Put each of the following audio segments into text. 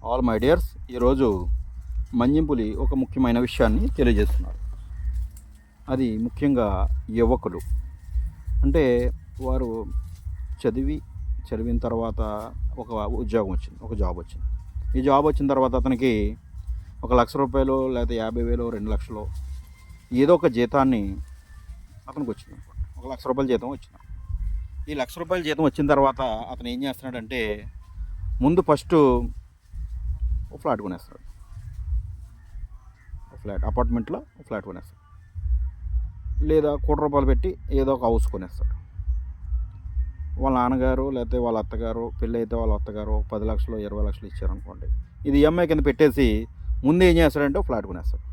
All my dears, ఈరోజు మంజింపులి ఒక ముఖ్యమైన విషయాన్ని తెలియజేస్తున్నారు. అది ముఖ్యంగా యువకులు. అంటే వారు చదివిన తర్వాత ఒక ఉద్యోగం వచ్చింది, ఒక జాబ్ వచ్చింది. ఈ జాబ్ వచ్చిన తర్వాత అతనికి ఒక ₹1,00,000 లేకపోతే 50,000 2,00,000 ఏదో ఒక జీతాన్ని అతనికి వచ్చింది అనుకోండి. ఒక ₹1,00,000 జీతం వచ్చింది. ఈ ₹1,00,000 జీతం వచ్చిన తర్వాత అతను ఏం చేస్తున్నాడంటే ముందు ఫస్ట్ ఒక ఫ్లాట్ కొనేస్తాడు. అపార్ట్మెంట్లో ఒక ఫ్లాట్ కొనేస్తాడు, లేదా ₹1,00,00,000 పెట్టి ఏదో ఒక హౌస్ కొనేస్తాడు. వాళ్ళ నాన్నగారు లేకపోతే వాళ్ళ అత్తగారు, పెళ్ళి అయితే వాళ్ళ అత్తగారు 10,00,000 20,00,000 ఇచ్చారనుకోండి, ఇది ఈఎంఐ కింద పెట్టేసి ముందు ఏం చేస్తాడంటే ఒక ఫ్లాట్ కొనేస్తాడు.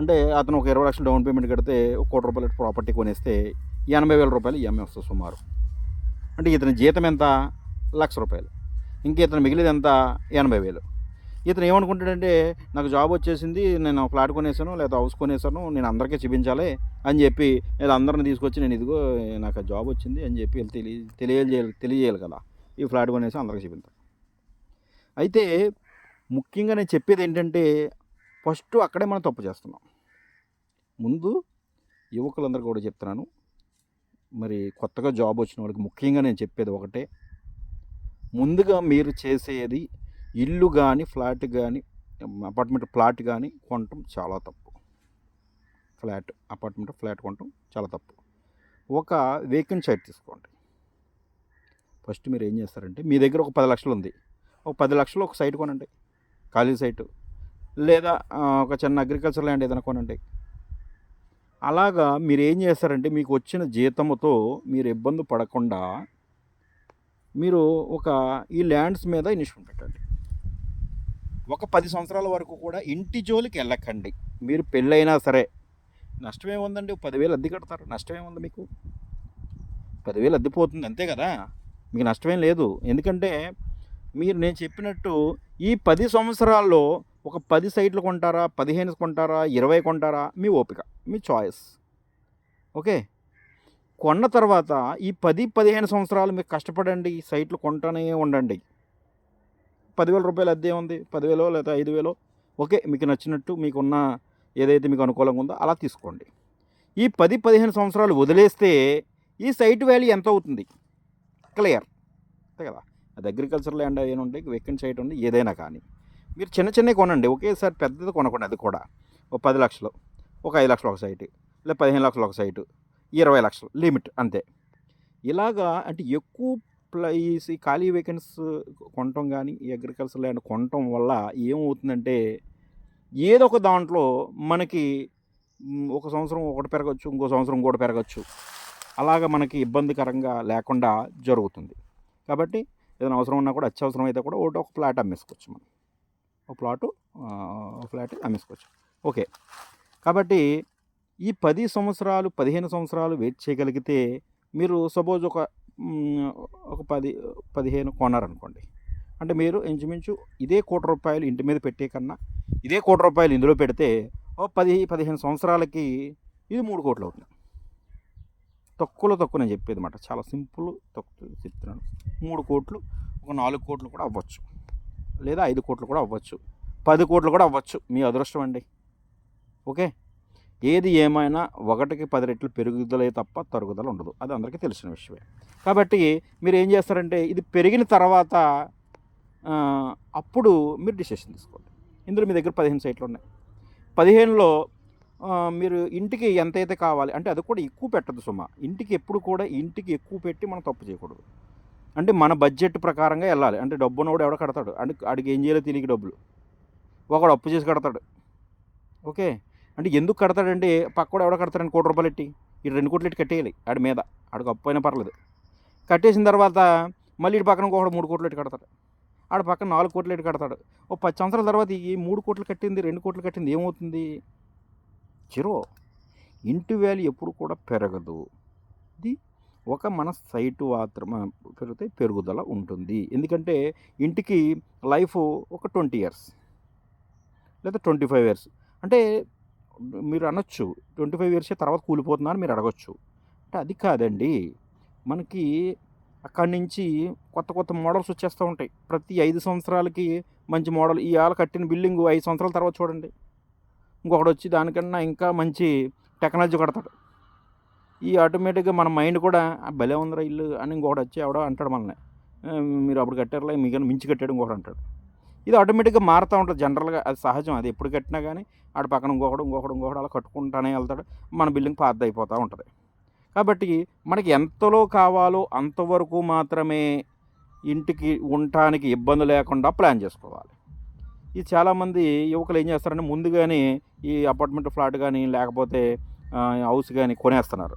అంటే అతను ఒక 20,00,000 డౌన్ పేమెంట్ కడితే ఒక ₹1,00,00,000 ప్రాపర్టీ కొనేస్తే ₹80,000 ఈఎంఐ వస్తుంది సుమారు. అంటే ఇతని జీతం ఎంత? ₹1,00,000. ఇంకా ఇతను మిగిలిది ఎంత? 80,000. ఇతను ఏమనుకుంటాడంటే నాకు జాబ్ వచ్చేసింది, నేను ఫ్లాట్ కొనేసాను లేదా హౌస్ కొనేసాను, నేను అందరికీ చూపించాలి అని చెప్పి లేదా అందరిని తీసుకొచ్చి నేను ఇదిగో నాకు జాబ్ వచ్చింది అని చెప్పి తెలియజేయాలి కదా. ఈ ఫ్లాట్ కొనేసి అందరికీ చూపించాలి. అయితే ముఖ్యంగా నేను చెప్పేది ఏంటంటే ఫస్ట్ అక్కడే మనం తప్పు చేస్తున్నాం. ముందు యువకులందరికీ కూడా చెప్తున్నాను, మరి కొత్తగా జాబ్ వచ్చిన వాళ్ళకి ముఖ్యంగా నేను చెప్పేది ఒకటే, ముందుగా మీరు చేసేది ఇల్లు కానీ ఫ్లాట్ కానీ అపార్ట్మెంట్ ఫ్లాట్ కానీ కొనటం చాలా తప్పు. అపార్ట్మెంట్ ఫ్లాట్ కొనటం చాలా తప్పు. ఒక వేకెంట్ సైట్ తీసుకోండి. ఫస్ట్ మీరు ఏం చేస్తారంటే మీ దగ్గర ఒక 10,00,000 ఉంది, ఒక 10,00,000 ఒక సైట్ కొనండి, ఖాళీ సైటు, లేదా ఒక చిన్న అగ్రికల్చర్ ల్యాండ్ ఏదైనా కొనండి. అలాగా మీరు ఏం చేస్తారంటే మీకు వచ్చిన జీతంతో మీరు ఇబ్బంది పడకుండా మీరు ఈ ల్యాండ్స్ మీద ఇన్వెస్ట్మెంట్ పెట్టండి. ఒక 10 సంవత్సరాల వరకు కూడా ఇంటి జోలికి వెళ్ళకండి. మీరు పెళ్ళైనా సరే నష్టమేముందండి, 10,000 అద్దె కడతారు, నష్టమేముంది మీకు? 10,000 అద్దె పోతుంది అంతే కదా, మీకు నష్టమేం లేదు. ఎందుకంటే నేను చెప్పినట్టు ఈ 10 సంవత్సరాల్లో ఒక 10 సైట్లు కొంటారా, 15 కొంటారా, 20 కొంటారా, మీ ఓపిక, మీ చాయిస్. ఓకే, కొన్న తర్వాత ఈ 10-15 సంవత్సరాలు మీకు కష్టపడండి, సైట్లు కొంటానే ఉండండి. ₹10,000 అద్దె ఉంది, 10,000 లేదా 5,000 ఓకే, మీకు నచ్చినట్టు మీకున్న ఏదైతే మీకు అనుకూలంగా ఉందో అలా తీసుకోండి. ఈ 10-15 సంవత్సరాలు వదిలేస్తే ఈ సైట్ వాల్యూ ఎంత అవుతుంది? క్లియర్ అంతే కదా. అది అగ్రికల్చర్ ల్యాండ్ అయినా ఉంటే వేకెంట్ సైట్ ఉంది, ఏదైనా కానీ మీరు చిన్నవి కొనండి. ఒకేసారి పెద్దది కొనకండి. అది కూడా ఒక 10,00,000, ఒక 5,00,000 ఒక సైటు, లేదా 15,00,000 ఒక సైటు, 20,00,000 లిమిట్ అంతే. ఇలాగా అంటే ఎక్కువ ఈ ఖాళీ వేకెంట్స్ కొనటం కానీ ఈ అగ్రికల్చర్ ల్యాండ్ కొనటం వల్ల ఏమవుతుందంటే ఏదో ఒక దాంట్లో మనకి ఒక సంవత్సరం ఒకటి పెరగచ్చు, ఇంకో సంవత్సరం ఇంకోటి పెరగచ్చు. అలాగా మనకి ఇబ్బందికరంగా లేకుండా జరుగుతుంది. కాబట్టి ఏదైనా అవసరం ఉన్నా కూడా అత్యవసరం అయితే కూడా ఒక ఫ్లాట్ అమ్మేసుకోవచ్చు. మనం ఒక ఫ్లాట్ అమ్మేసుకోవచ్చు. ఓకే, కాబట్టి ఈ 10 సంవత్సరాలు 15 సంవత్సరాలు వెయిట్ చేయగలిగితే మీరు సపోజ్ ఒక 10-15 కొన్నారనుకోండి, అంటే మీరు ఇంచుమించు ఇదే ₹1,00,00,000 ఇంటి మీద పెట్టే కన్నా ఇదే ₹1,00,00,000 ఇందులో పెడితే 10-15 సంవత్సరాలకి ఇది 3 కోట్లు అవుతుంది. తక్కువ నేను చెప్పేది మాట, చాలా సింపుల్, తక్కువ చెప్తున్నాను. 3 కోట్లు, ఒక 4 కోట్లు కూడా అవ్వచ్చు, లేదా 5 కోట్లు కూడా అవ్వచ్చు, 10 కోట్లు కూడా అవ్వచ్చు. మీ అదృష్టం అండి. ఓకే, ఏది ఏమైనా 1కి 10 రెట్లు పెరుగుదలే తప్ప తరుగుదల ఉండదు, అది అందరికీ తెలిసిన విషయమే. కాబట్టి మీరు ఏం చేస్తారంటే ఇది పెరిగిన తర్వాత అప్పుడు మీరు డిసిషన్ తీసుకోండి. ఇందులో మీ దగ్గర 15 సైట్లు ఉన్నాయి, 15లో మీరు ఇంటికి ఎంతైతే కావాలి అంటే అది కూడా ఎక్కువ పెట్టద్దు సుమా. ఇంటికి ఎప్పుడు కూడా ఎక్కువ పెట్టి మనం తప్పు చేయకూడదు. అంటే మన బడ్జెట్ ప్రకారంగా వెళ్ళాలి. అంటే డబ్బునోడు ఎవడో కడతాడు, అంటే ఆడికి ఏం చేయాలో తెలియక డబ్బులు ఒకడు అప్పు చేసి కడతాడు. ఓకే, అంటే ఎందుకు కడతాడంటే పక్కడు ఎవడో కడతాడని ₹1,00,00,000 ఎట్టి ఈ 2 కోట్లు ఎట్టి కట్టేయాలి ఆడి మీద, ఆడికి అప్పు అయినా పర్లేదు. కట్టేసిన తర్వాత మళ్ళీ ఇటు పక్కన ఇంకొకడు 3 కోట్లు ఎట్టి కడతాడు, ఆడ పక్కన 4 కోట్లు ఎట్టి కడతాడు. ఓ 10 సంవత్సరాల తర్వాత ఈ 3 కోట్లు కట్టింది 2 కోట్లు కట్టింది ఏమవుతుంది? జీరో. ఇంటి వాల్యూ ఎప్పుడు కూడా పెరగదు. ఇది మన సైటు మాత్రం పెరిగితే పెరుగుదల ఉంటుంది. ఎందుకంటే ఇంటికి లైఫ్ ఒక 20 ఇయర్స్ లేదా 25 ఇయర్స్. అంటే మీరు అనొచ్చు 25 ఇయర్సే తర్వాత కూలిపోతుందని మీరు అడగచ్చు. అంటే అది కాదండి, మనకి అక్కడి నుంచి కొత్త కొత్త మోడల్స్ వచ్చేస్తూ ఉంటాయి. ప్రతి 5 సంవత్సరాలకి మంచి మోడల్. ఇవాళ కట్టిన బిల్డింగు 5 సంవత్సరాల తర్వాత చూడండి ఇంకొకడొచ్చి దానికన్నా ఇంకా మంచి టెక్నాలజీ కడతాడు. ఈ ఆటోమేటిక్‌గా మన మైండ్ కూడా భలే ఉందిరా ఇల్లు అని ఇంకొకడొచ్చి ఎవడో అంటాడు మనల్ని. మీరు అప్పుడు కట్టారులే మీకన్నా మించి కట్టాడు ఇంకొకడు అంటాడు. ఇది ఆటోమేటిక్‌గా మారుతూ ఉంటుంది జనరల్‌గా. అది సహజం. అది ఎప్పుడు కట్టినా కానీ ఆడ పక్కన ఇంకొకడు అలా కట్టుకుంటానే వెళ్తాడు. మన బిల్డింగ్ పాతదయిపోతూ ఉంటది. కాబట్టి మనకి ఎంతలో కావాలో అంతవరకు మాత్రమే ఇంటికి ఉండటానికి ఇబ్బంది లేకుండా ప్లాన్ చేసుకోవాలి. ఇది చాలామంది యువకులు ఏం చేస్తారంటే ముందుగానే ఈ అపార్ట్మెంట్ ఫ్లాట్ కానీ లేకపోతే హౌస్ కానీ కొనేస్తున్నారు.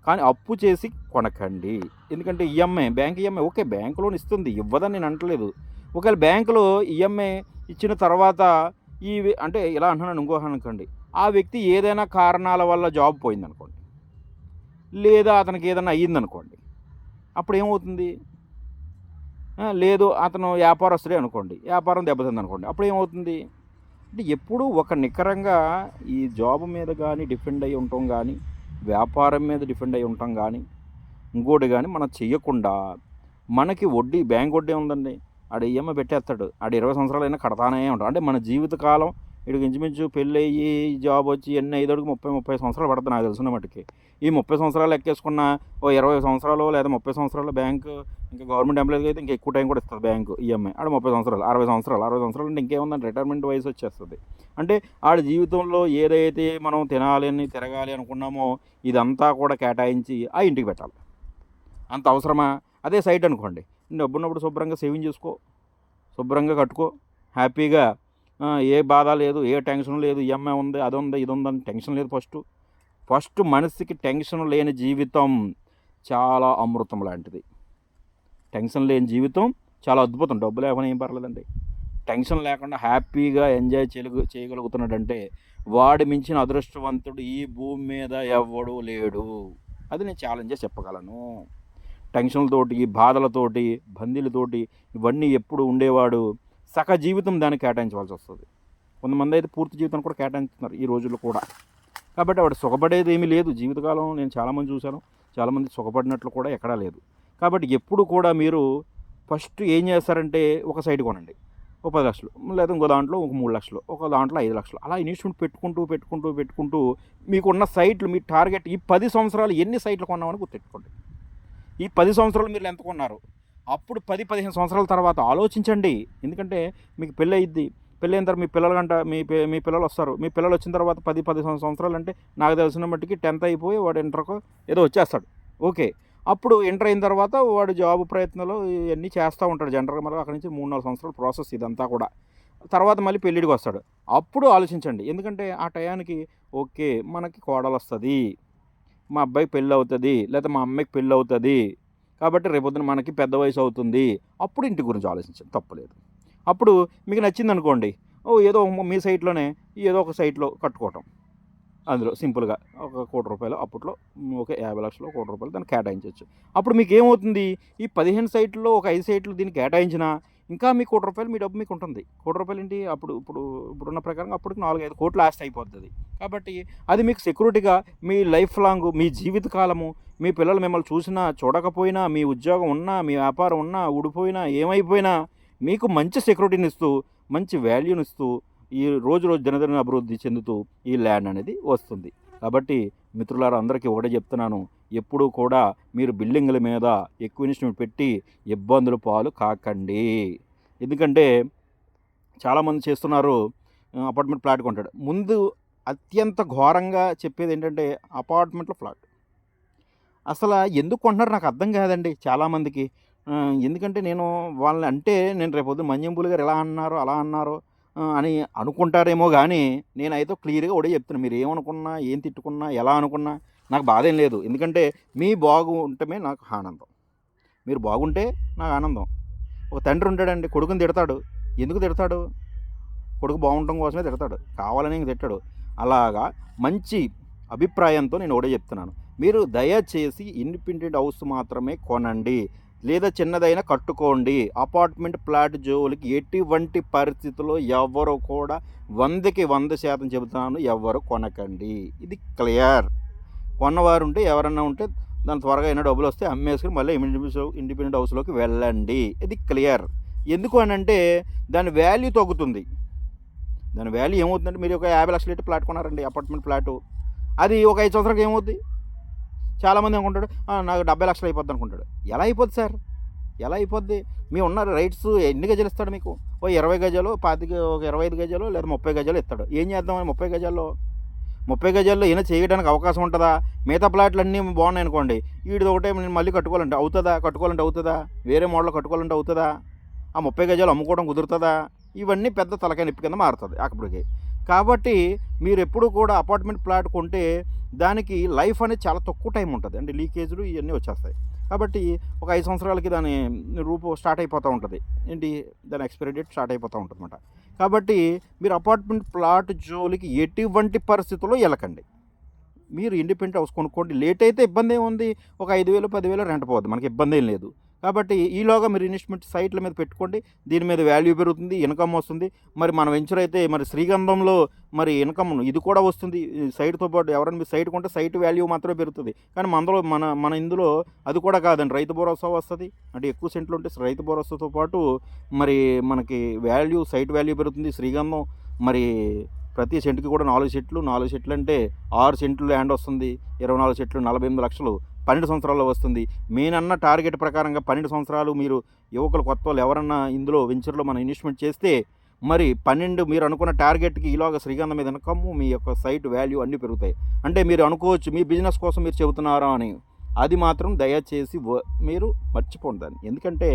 కానీ అప్పు చేసి కొనకండి. ఎందుకంటే EMI bank EMI okay bank loan ఇస్తుంది ఇవ్వదని నేను అంటలేదు. ఒకవేళ బ్యాంకులో ఈఎంఐ ఇచ్చిన తర్వాత అంటే ఇలా అంటున్నాను ఇంకోటి అనుకోండి, ఆ వ్యక్తి ఏదైనా కారణాల వల్ల జాబ్ పోయిందనుకోండి లేదా అతనికి ఏదైనా అయ్యిందనుకోండి అప్పుడు ఏమవుతుంది? లేదు అతను వ్యాపారస్తుడే అనుకోండి, వ్యాపారం దెబ్బతింది అనుకోండి, అప్పుడు ఏమవుతుంది? అంటే ఎప్పుడూ ఒక నికరంగా ఈ జాబ్ మీద కానీ డిపెండ్ అయ్యి ఉండటం కానీ వ్యాపారం మీద డిపెండ్ అయ్యి ఉండటం కానీ ఇంకోటి కానీ మనం చెయ్యకుండా మనకి వడ్డీ బ్యాంక్ వడ్డీ ఉందండి ఆడు ఈఎంఐ పెట్టేస్తాడు. ఆడు 20 సంవత్సరాలైనా కడతానే ఉంటాడు. అంటే మన జీవితకాలం వీడికి ఇంచుమించు పెళ్ళి అయ్యి జాబ్ వచ్చి ఎన్ని అయ్యేటోడికి 30 సంవత్సరాలు పడుతుంది నాకు తెలిసిన మట్టుకి. ఈ 30 సంవత్సరాలు ఎక్కేసుకున్న ఓ 20 సంవత్సరాలు లేదా 30 సంవత్సరాలు బ్యాంకు ఇంకా గవర్నమెంట్ ఎంప్లాయీకి అయితే ఇంకా ఎక్కువ టైం కూడా ఇస్తుంది బ్యాంకు ఈఎంఐ. ఆడ 30 సంవత్సరాలు 60 సంవత్సరాలు అంటే ఇంకేముందంటే రిటైర్మెంట్ వయసు వచ్చేస్తుంది. అంటే ఆడ జీవితంలో ఏదైతే మనం తినాలని తిరగాలి అనుకున్నామో ఇదంతా కూడా కేటాయించి ఆ ఇంటికి పెట్టాలి. అంత అవసరమా? అదే సైట్ అనుకోండి, డబ్బున్నప్పుడు శుభ్రంగా సేవింగ్ చేసుకో, శుభ్రంగా కట్టుకో, హ్యాపీగా ఏ బాధ లేదు, ఏ టెన్షన్ లేదు, ఈఎంఐ ఉంది అది ఉంది ఇది ఉందని టెన్షన్ లేదు. ఫస్ట్ మనిషికి టెన్షన్ లేని జీవితం చాలా అమృతం లాంటిది. టెన్షన్ లేని జీవితం చాలా అద్భుతం. డబ్బు లేకుండా ఏం పర్లేదండి. టెన్షన్ లేకుండా హ్యాపీగా ఎంజాయ్ చేయగలుగుతున్నాడంటే వాడి మించిన అదృష్టవంతుడు ఈ భూమి మీద ఎవ్వడూ లేడు. అది నేను ఛాలెంజ్ చెప్పగలను. టెన్షన్లతోటి బాధలతోటి బందీలతోటి ఇవన్నీ ఎప్పుడు ఉండేవాడు సగ జీవితం దానికి కేటాయించవలసి వస్తుంది. కొంతమంది అయితే పూర్తి జీవితం కూడా కేటాయిస్తున్నారు ఈ రోజుల్లో కూడా. కాబట్టి వాడు సుఖపడేది ఏమీ లేదు జీవితకాలం. నేను చాలామంది చూశాను, చాలామంది సుఖపడినట్లు కూడా ఎక్కడా లేదు. కాబట్టి ఎప్పుడు కూడా మీరు ఫస్ట్ ఏం చేస్తారంటే ఒక సైట్ కొనండి, ఒక 10 లక్షలు, లేదా ఇంకో దాంట్లో ఒక 3 లక్షలు, ఒక దాంట్లో 5 లక్షలు, అలా ఇన్వెస్ట్మెంట్ పెట్టుకుంటూ మీకున్న సైట్లు మీ టార్గెట్ ఈ 10 సంవత్సరాలు ఎన్ని సైట్లు కొన్నామని గుర్తెట్టుకోండి. ఈ 10 సంవత్సరాలు మీరు ఎంత కొన్నారు? అప్పుడు 10-15 సంవత్సరాల తర్వాత ఆలోచించండి. ఎందుకంటే మీకు పెళ్ళి అయ్యిద్ది. పెళ్ళి అయిన తర్వాత మీ పిల్లలు మీ పిల్లలు వస్తారు. మీ పిల్లలు వచ్చిన తర్వాత 10-15 సంవత్సరాలు అంటే నాకు తెలిసిన మట్టుకి 10th అయిపోయి వాడు ఇంటర్కో ఏదో వచ్చేస్తాడు. ఓకే, అప్పుడు ఇంటర్ అయిన తర్వాత వాడు జాబ్ ప్రయత్నాలు ఇవన్నీ చేస్తూ ఉంటాడు జనరల్గా. మళ్ళీ అక్కడి నుంచి 3-4 సంవత్సరాల ప్రాసెస్ ఇదంతా కూడా. తర్వాత మళ్ళీ పెళ్ళిడికి వస్తాడు. అప్పుడు ఆలోచించండి. ఎందుకంటే ఆ టయానికి ఓకే మనకి కోడలు వస్తుంది, మా అబ్బాయికి పెళ్ళి అవుతుంది, లేదా మా అమ్మాయికి పెళ్ళి అవుతుంది, కాబట్టి రేపొద్దున మనకి పెద్ద వయసు అవుతుంది. అప్పుడు ఇంటి గురించి ఆలోచించండి, తప్పలేదు. అప్పుడు మీకు నచ్చింది అనుకోండి, ఏదో మీ సైట్లోనే ఏదో ఒక సైట్లో కట్టుకోవటం, అందులో సింపుల్గా ఒక ₹1,00,00,000 అప్పట్లో ఓకే 50 లక్షలు ₹1,00,00,000 దాన్ని కేటాయించవచ్చు. అప్పుడు మీకు ఏమవుతుంది? ఈ 15 సైట్లలో ఒక 5 సైట్లు దీన్ని కేటాయించినా ఇంకా మీకు ₹1,00,00,000 మీ డబ్బు మీకు ఉంటుంది. ₹1,00,00,000 ఏంటి ఇప్పుడున్న ప్రకారంగా అప్పటికి 4-5 కోట్ల ఆస్తి అయిపోతుంది. కాబట్టి అది మీకు సెక్యూరిటీగా మీ లైఫ్ లాంగ్ మీ జీవితకాలము మీ పిల్లలు మిమ్మల్ని చూసినా చూడకపోయినా, మీ ఉద్యోగం ఉన్నా మీ వ్యాపారం ఉన్నా ఊడిపోయినా ఏమైపోయినా మీకు మంచి సెక్యూరిటీని ఇస్తూ మంచి వాల్యూనిస్తూ ఈ రోజు దినదిన అభివృద్ధి చెందుతూ ఈ ల్యాండ్ అనేది వస్తుంది. కాబట్టి మిత్రులారా అందరికీ ఒకటే చెప్తున్నాను, ఎప్పుడూ కూడా మీరు బిల్డింగుల మీద ఎక్కువ ఇన్వెస్ట్మెంట్ పెట్టి ఇబ్బందుల పాలు కాకండి. ఎందుకంటే చాలామంది చేస్తున్నారు, అపార్ట్మెంట్ ఫ్లాట్ కొంటాడు. ముందు అత్యంత ఘోరంగా చెప్పేది ఏంటంటే అపార్ట్మెంట్లో ఫ్లాట్ అసలు ఎందుకు కొంటున్నారు నాకు అర్థం కాదండి చాలామందికి. ఎందుకంటే నేను వాళ్ళని అంటే నేను రేపొద్దున మంజంబులు గారు ఎలా అన్నారో అలా అన్నారో అని అనుకుంటారేమో కానీ నేనైతే క్లియర్గా ఒకటే చెప్తున్నాను. మీరు ఏమనుకున్నా ఏం తిట్టుకున్నా ఎలా అనుకున్నా నాకు బాధ ఏం లేదు. ఎందుకంటే మీ బాగుంటమే నాకు ఆనందం, మీరు బాగుంటే నాకు ఆనందం. ఒక తండ్రి ఉంటాడండి, కొడుకుని తిడతాడు. ఎందుకు తిడతాడు? కొడుకు బాగుండటం కోసమే తిడతాడు, కావాలని తిట్టాడు. అలాగా మంచి అభిప్రాయంతో నేను ఒకటే చెప్తున్నాను, మీరు దయచేసి ఇండిపెండెంట్ హౌస్ మాత్రమే కొనండి, లేదా చిన్నదైనా కట్టుకోండి. అపార్ట్మెంట్ ఫ్లాట్ జోలికి ఎటువంటి పరిస్థితుల్లో ఎవరు కూడా 100కి 100% చెబుతున్నాను, ఎవరు కొనకండి. ఇది క్లియర్. కొన్నవారు ఉంటే ఎవరన్నా ఉంటే దాని త్వరగా ఎన్నో డబ్బులు వస్తే అమ్మేసుకుని మళ్ళీ ఇండిపెండెంట్ హౌస్లోకి వెళ్ళండి. ఇది క్లియర్. ఎందుకు అని అంటే దాని వాల్యూ తగ్గుతుంది. దాని వాల్యూ ఏమవుతుందంటే మీరు ఒక 50 లక్షలు పెట్టి ప్లాట్ కొన్నారండి, అపార్ట్మెంట్ ప్లాటు. అది ఒక 5 సంవత్సరాలకు ఏమవుద్ది? చాలామంది అనుకుంటాడు నాకు 70 లక్షలు అయిపోద్ది అనుకుంటాడు. ఎలా అయిపోద్ది సార్? ఎలా అయిపోద్ది? మీ ఉన్న రైట్స్ ఎన్ని గజాలు ఇస్తాడు మీకు? ఓ 20 గజాలు, ఒక 25 గజాలు లేదా 30 గజాలు ఇస్తాడు. ఏం చేద్దామని 30 గజాల్లో? 30 గజాల్లో ఏమైనా చేయడానికి అవకాశం ఉంటుందా? మిగతా ప్లాట్లు అన్నీ బాగున్నాయి అనుకోండి, వీడిది ఒకటే నేను మళ్ళీ కట్టుకోవాలంటే అవుతుందా? వేరే మోడల్ కట్టుకోవాలంటే అవుతుందా? ఆ 30 గజాలు అమ్ముకోవడం కుదురుతుందా? ఇవన్నీ పెద్ద తలకాయ నొప్పి కింద మారుతుంది అప్పటికి. కాబట్టి మీరు ఎప్పుడు కూడా అపార్ట్మెంట్ ప్లాట్ కొంటే దానికి లైఫ్ అనేది చాలా తక్కువ టైం ఉంటుంది, అంటే లీకేజ్లు ఇవన్నీ వచ్చేస్తాయి. కాబట్టి ఒక 5 సంవత్సరాలకి దాని రూపు స్టార్ట్ అయిపోతూ ఉంటుంది, ఏంటి దాని ఎక్స్పైరీ డేట్ స్టార్ట్ అయిపోతూ ఉంటుంది అన్నమాట. కాబట్టి మీరు అపార్ట్మెంట్ ప్లాట్ జోలికి ఎటువంటి పరిస్థితుల్లో వెళ్ళకండి. మీరు ఇండిపెండెంట్ హౌస్ కొనుక్కోండి. లేట్ అయితే ఇబ్బంది ఏముంది? ఒక 5,000 10,000 రెంట్ పోద్ది, మనకి ఇబ్బంది ఏం లేదు. కాబట్టి ఈలోగా మీరు ఇన్వెస్ట్మెంట్ సైట్ల మీద పెట్టుకోండి. దీని మీద వాల్యూ పెరుగుతుంది, ఇన్కమ్ వస్తుంది. మరి మన వెంచర్ అయితే మరి శ్రీగంధంలో మరి ఇన్కమ్ ఇది కూడా వస్తుంది. సైట్తో పాటు ఎవరైనా మీరు సైట్ కొంటే సైట్ వాల్యూ మాత్రమే పెరుగుతుంది. కానీ మన ఇందులో అది కూడా కాదండి, రైతు భరోసా వస్తుంది. అంటే ఎక్కువ సెంట్లు ఉంటే రైతు భరోసాతో పాటు మరి మనకి వాల్యూ, సైట్ వాల్యూ పెరుగుతుంది. శ్రీగంధం మరి ప్రతి సెంటుకి కూడా 4 సెంట్లు అంటే 6 సెంట్లు ల్యాండ్ వస్తుంది. 24 సెంట్లు 48 లక్షలు 12 సంవత్సరాల్లో వస్తుంది. నేనన్న టార్గెట్ ప్రకారంగా 12 సంవత్సరాలు మీరు యువకులు కొత్త వాళ్ళు ఎవరన్నా ఇందులో వెంచర్లో మనం ఇన్వెస్ట్మెంట్ చేస్తే మరి 12 మీరు అనుకున్న టార్గెట్కి ఈలోగా శ్రీగంధం మీద ఇన్కమ్, మీ యొక్క సైట్ వాల్యూ అన్నీ పెరుగుతాయి. అంటే మీరు అనుకోవచ్చు మీ బిజినెస్ కోసం మీరు చెబుతున్నారా అని. అది మాత్రం దయచేసి మీరు మర్చిపోండి దాన్ని. ఎందుకంటే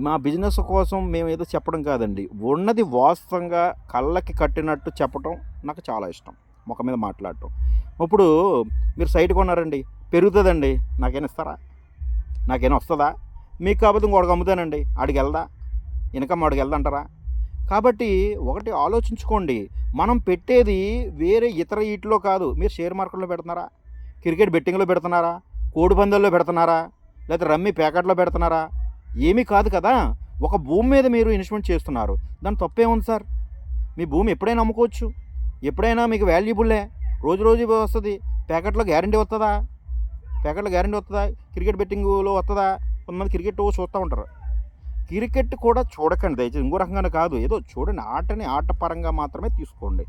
మా బిజినెస్ కోసం మేము ఏదో చెప్పడం కాదండి, ఉన్నది వాస్తవంగా కళ్ళకి కట్టినట్టు చెప్పటం నాకు చాలా ఇష్టం, ముఖం మీద మాట్లాడటం. ఇప్పుడు మీరు సైట్ కొన్నారండి, పెరుగుతుందండి, నాకేనా ఇస్తారా? నాకేనా వస్తుందా? మీకు కాకపోతే ఇంకోటికి అమ్ముతానండి, ఆడికి వెళ్దా? ఇన్కమ్ ఆడికి వెళ్దంటారా? కాబట్టి ఒకటి ఆలోచించుకోండి, మనం పెట్టేది వేరే ఇతర వీటిలో కాదు. మీరు షేర్ మార్కెట్లో పెడుతున్నారా? క్రికెట్ బెట్టింగ్లో పెడుతున్నారా? కోడి పందాల్లో పెడుతున్నారా? లేదా రమ్మీ ప్యాకెట్లో పెడుతున్నారా? ఏమీ కాదు కదా. ఒక భూమి మీద మీరు ఇన్వెస్ట్మెంట్ చేస్తున్నారు, దాని తప్పేముంది సార్? మీ భూమి ఎప్పుడైనా అమ్ముకోవచ్చు, ఎప్పుడైనా మీకు వాల్యుబుల్లే. రోజు వస్తుంది. ప్యాకెట్లో గ్యారంటీ వస్తుందా? క్రికెట్ బెట్టింగ్లో వస్తుందా? కొంతమంది క్రికెట్ చూస్తూ ఉంటారు. క్రికెట్ కూడా చూడకండి దయచేసి, ఇంకో రకంగానే కాదు, ఏదో చూడండి, ఆట పరంగా మాత్రమే తీసుకోండి.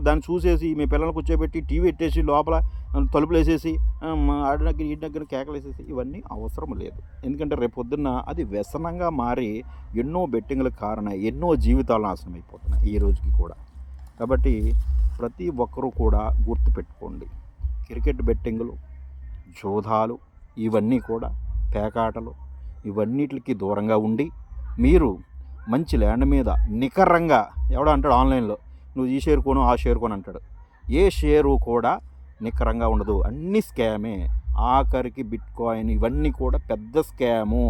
దాన్ని చూసేసి మీ పిల్లలు కూర్చోబెట్టి టీవీ పెట్టేసి లోపల తలుపులు వేసేసి ఆడి దగ్గర ఈ దగ్గర కేకలు వేసేసి ఇవన్నీ అవసరం లేదు. ఎందుకంటే రేపు పొద్దున్న అది వ్యసనంగా మారి ఎన్నో బెట్టింగ్లకు కారణం, ఎన్నో జీవితాలు నాశనం అయిపోతున్నాయి ఈ రోజుకి కూడా. కాబట్టి ప్రతి ఒక్కరూ కూడా గుర్తుపెట్టుకోండి, క్రికెట్ బెట్టింగులు, జోదాలు, ఇవన్నీ కూడా పేకాటలు, ఇవన్నిటికి దూరంగా ఉండి మీరు మంచి ల్యాండ్ మీద నికరంగా, ఎవడో అంటాడు ఆన్లైన్లో నువ్వు ఈ షేర్ కొను ఆ షేర్ కొను అంటాడు. ఏ షేరు కూడా నికరంగా ఉండదు, అన్ని స్కామే. ఆఖరికి బిట్కాయిన్ ఇవన్నీ కూడా పెద్ద స్కాము,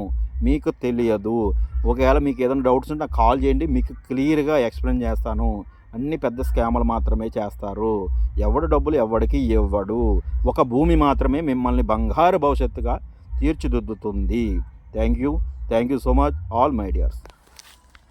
మీకు తెలియదు. ఒకవేళ మీకు ఏదైనా డౌట్స్ ఉంటే నాకు కాల్ చేయండి, మీకు క్లియర్గా ఎక్స్ప్లెయిన్ చేస్తాను. అన్ని పెద్ద స్కాములు మాత్రమే చేస్తారు. ఎవడు డబ్బులు ఎవడికి ఇవ్వడు. ఒక భూమి మాత్రమే మిమ్మల్ని బంగారు భవిష్యత్తుగా తీర్చిదిద్దుతుంది. Thank you so much all my dears.